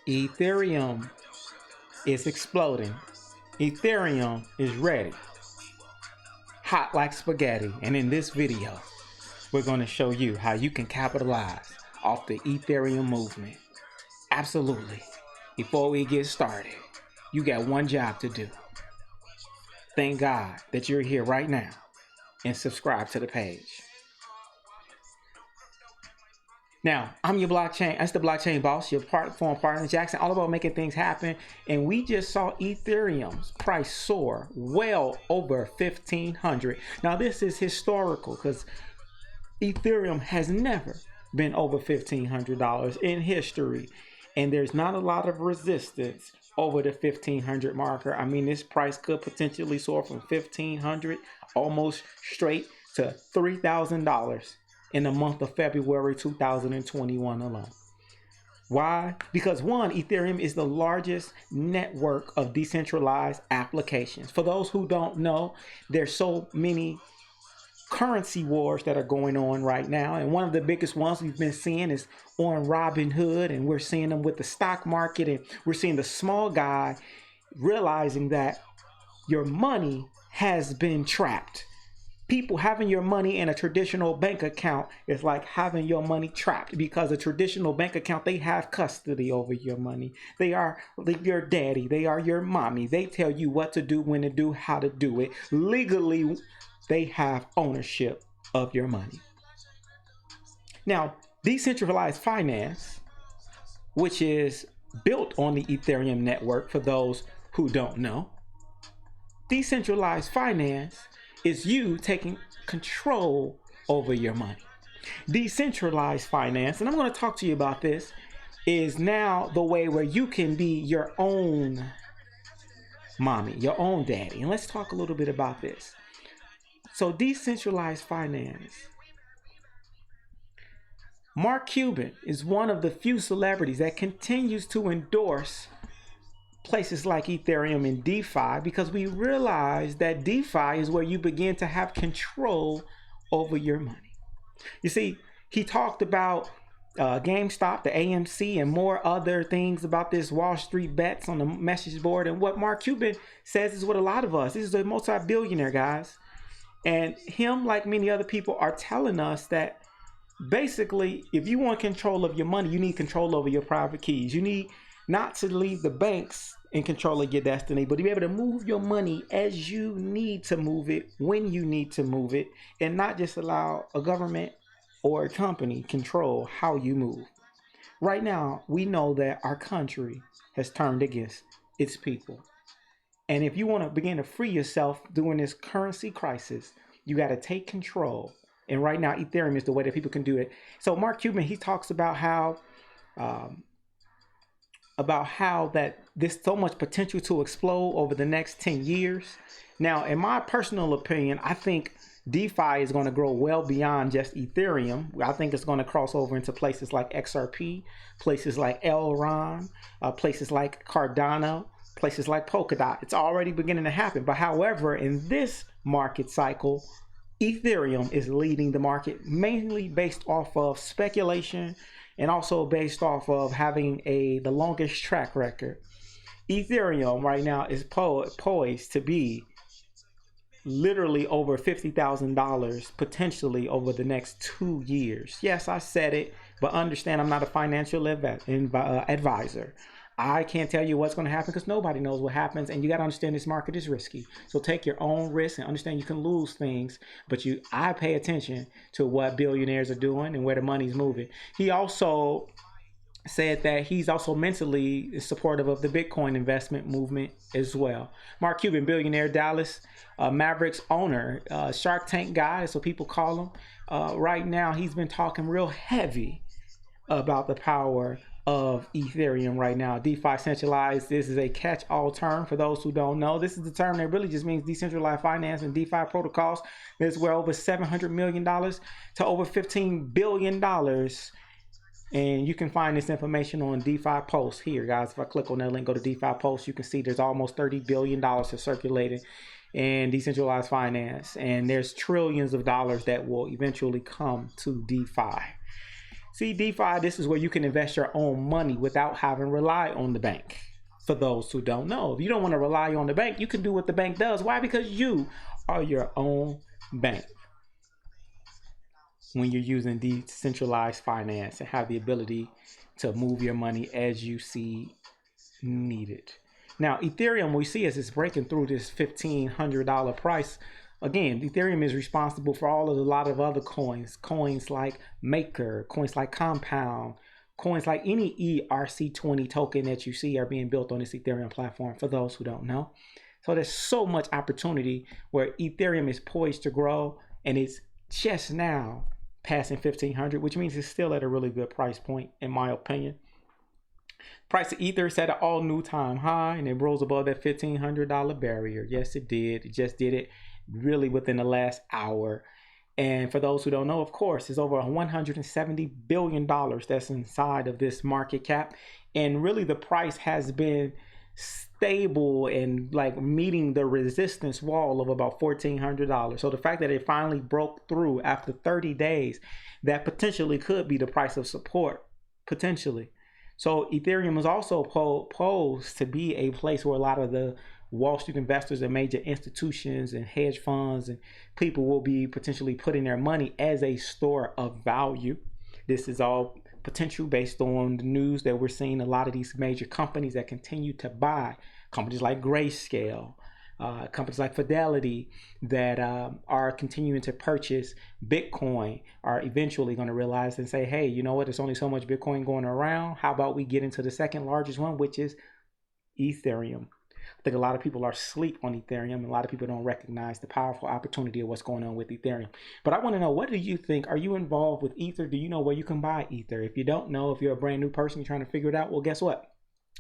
Ethereum is exploding. Ethereum is ready. Hot like spaghetti. And in this video, we're going to show you how you can capitalize off the Ethereum movement. Absolutely. Before we get started, you got one job to do. Thank God that you're here right now and subscribe to the page. Now, I'm your blockchain. That's the blockchain boss, your platform partner, Jackson, all about making things happen. And we just saw Ethereum's price soar well over 1,500. Now, this is historical because Ethereum has never been over $1,500 in history. And there's not a lot of resistance over the 1,500 marker. I mean, this price could potentially soar from 1,500 almost straight to $3,000 in the month of February 2021 alone. Why? Because one, Ethereum is the largest network of decentralized applications. For those who don't know, there's so many currency wars that are going on right now. And one of the biggest ones we've been seeing is on Robinhood, and we're seeing them with the stock market, and we're seeing the small guy realizing that your money has been trapped. People having your money in a traditional bank account is like having your money trapped, because a traditional bank account, they have custody over your money. They are your daddy. They are your mommy. They tell you what to do, when to do, how to do it. Legally, they have ownership of your money. Now, decentralized finance, which is built on the Ethereum network, for those who don't know, decentralized finance is you taking control over your money. Decentralized finance, and I'm going to talk to you about this, is now the way where you can be your own mommy, your own daddy. And let's talk a little bit about this. So decentralized finance. Mark Cuban is one of the few celebrities that continues to endorse places like Ethereum and DeFi, because we realize that DeFi is where you begin to have control over your money. You see, he talked about GameStop, the AMC, and more other things about this Wall Street bets on the message board. And what Mark Cuban says is what a lot of us, this is a multi-billionaire, guys. And him, like many other people, are telling us that basically, if you want control of your money, you need control over your private keys. You need not to leave the banks in control of your destiny, but to be able to move your money as you need to move it, when you need to move it, and not just allow a government or a company control how you move. Right now, we know that our country has turned against its people. And if you want to begin to free yourself during this currency crisis, you got to take control. And right now, Ethereum is the way that people can do it. So Mark Cuban, he talks about how that there's so much potential to explode over the next 10 years. Now, in my personal opinion, I think DeFi is going to grow well beyond just Ethereum. I think it's going to cross over into places like XRP, places like Elrond, places like Cardano, places like Polkadot. It's already beginning to happen. But however, in this market cycle, Ethereum is leading the market, mainly based off of speculation and also based off of having the longest track record. Ethereum right now is poised to be literally over $50,000 potentially over the next 2 years. Yes, I said it, but understand I'm not a financial advisor. I can't tell you what's going to happen because nobody knows what happens, and you got to understand this market is risky. So take your own risk and understand you can lose things, but I pay attention to what billionaires are doing and where the money's moving. He also said that he's also mentally supportive of the Bitcoin investment movement as well. Mark Cuban, billionaire, Dallas Mavericks owner, Shark Tank guy, so people call him. Right now, he's been talking real heavy about the power of Ethereum right now. DeFi centralized, this is a catch-all term for those who don't know. This is the term that really just means decentralized finance and DeFi protocols. There's where over $700 million to over $15 billion. And you can find this information on DeFi Post here, guys. If I click on that link, go to DeFi Post, you can see there's almost $30 billion circulating in decentralized finance. And there's trillions of dollars that will eventually come to DeFi. See, DeFi, this is where you can invest your own money without having to rely on the bank. For those who don't know, if you don't want to rely on the bank, you can do what the bank does. Why? Because you are your own bank when you're using decentralized finance and have the ability to move your money as you see needed. Now, Ethereum, we see as it's breaking through this $1,500 price. Again, Ethereum is responsible for a lot of other coins like Maker, coins like Compound, coins like any ERC20 token that you see are being built on this Ethereum platform, for those who don't know. So there's so much opportunity where Ethereum is poised to grow, and it's just now passing 1,500, which means it's still at a really good price point, in my opinion. Price of Ether set an all new time high, and it rose above that $1,500 barrier. Yes, it did. It just did it really within the last hour. And for those who don't know, of course, it's over $170 billion that's inside of this market cap. And really the price has been stable and like meeting the resistance wall of about $1,400. So the fact that it finally broke through after 30 days, that potentially could be the price of support, potentially. So Ethereum is also posed to be a place where a lot of the Wall Street investors and major institutions and hedge funds and people will be potentially putting their money as a store of value. This is all potential based on the news that we're seeing a lot of these major companies that continue to buy, companies like Grayscale, companies like Fidelity that are continuing to purchase Bitcoin are eventually going to realize and say, hey, you know what, there's only so much Bitcoin going around. How about we get into the second largest one, which is Ethereum? I think a lot of people are asleep on Ethereum, and a lot of people don't recognize the powerful opportunity of what's going on with Ethereum. But I want to know, what do you think? Are you involved with Ether? Do you know where you can buy Ether? If you don't know, if you're a brand new person, you're trying to figure it out, well, guess what?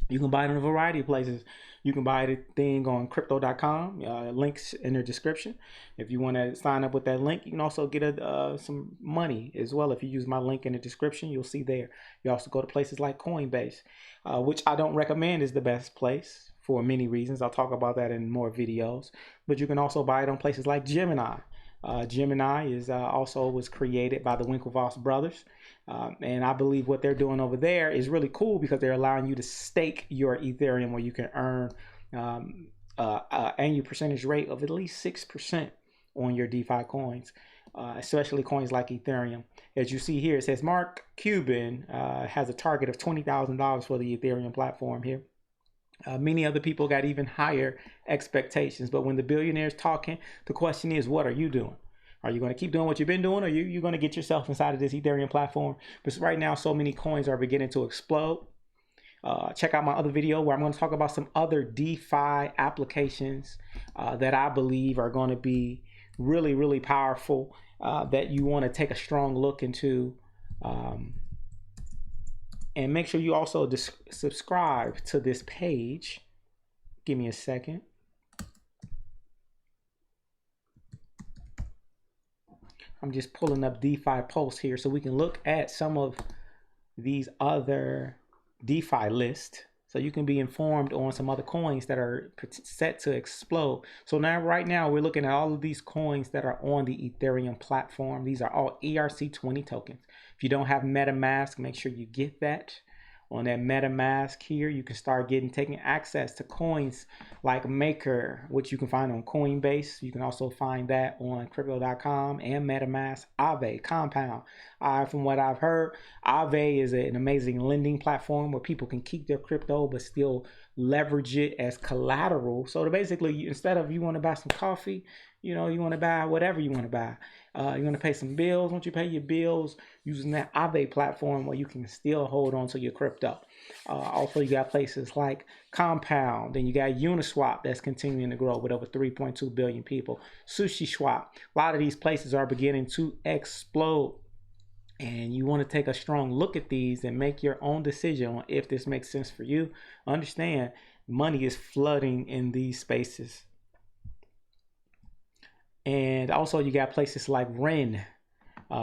You can buy it in a variety of places. You can buy the thing on crypto.com, links in the description. If you want to sign up with that link, you can also get some money as well. If you use my link in the description, you'll see there. You also go to places like Coinbase, which I don't recommend is the best place for many reasons. I'll talk about that in more videos. But you can also buy it on places like Gemini. Gemini is also was created by the Winklevoss brothers. And I believe what they're doing over there is really cool because they're allowing you to stake your Ethereum where you can earn annual percentage rate of at least 6% on your DeFi coins, especially coins like Ethereum. As you see here, it says Mark Cuban has a target of $20,000 for the Ethereum platform here. Many other people got even higher expectations. But when the billionaire's talking, the question is, what are you doing? Are you going to keep doing what you've been doing, or you're going to get yourself inside of this Ethereum platform? Because right now, so many coins are beginning to explode. Check out my other video where I'm going to talk about some other DeFi applications that I believe are going to be really, really powerful that you want to take a strong look into. And make sure you also subscribe to this page. Give me a second. I'm just pulling up DeFi posts here so we can look at some of these other DeFi lists, so you can be informed on some other coins that are set to explode. So now, right now, we're looking at all of these coins that are on the Ethereum platform. These are all ERC20 tokens. If you don't have MetaMask, make sure you get that. On that MetaMask here, you can start taking access to coins like Maker, which you can find on Coinbase. You can also find that on crypto.com and MetaMask, Aave, Compound. From what I've heard, Aave is an amazing lending platform where people can keep their crypto but still leverage it as collateral. So basically, instead of you want to buy some coffee, you want to buy whatever you want to buy. You want to pay some bills. Once you pay your bills using that Aave platform where you can still hold on to your crypto. Also, you got places like Compound. Then you got Uniswap that's continuing to grow with over 3.2 billion people. SushiSwap. A lot of these places are beginning to explode. And you want to take a strong look at these and make your own decision on if this makes sense for you. Understand, money is flooding in these spaces. And also you got places like Ren,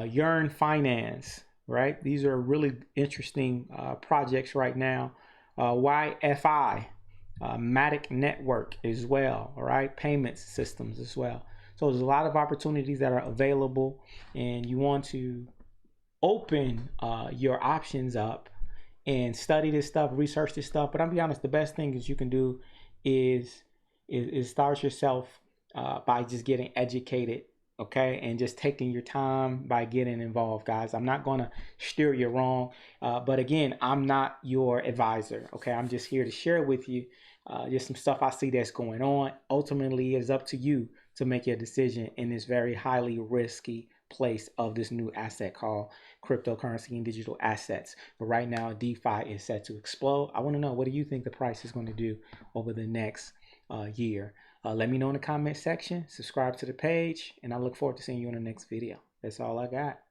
Yearn Finance, right? These are really interesting projects right now. YFI, Matic Network as well, all right? Payment systems as well. So there's a lot of opportunities that are available, and you want to open your options up and study this stuff, research this stuff. But I'll be honest, the best thing that you can do is start yourself by just getting educated, okay, and just taking your time by getting involved, guys. I'm not going to steer you wrong, but again, I'm not your advisor, okay? I'm just here to share with you just some stuff I see that's going on. Ultimately, it's up to you to make your decision in this very highly risky place of this new asset called cryptocurrency and digital assets. But right now, DeFi is set to explode. I want to know, what do you think the price is going to do over the next year? Let me know in the comment section. Subscribe to the page, and I look forward to seeing you in the next video. That's all I got.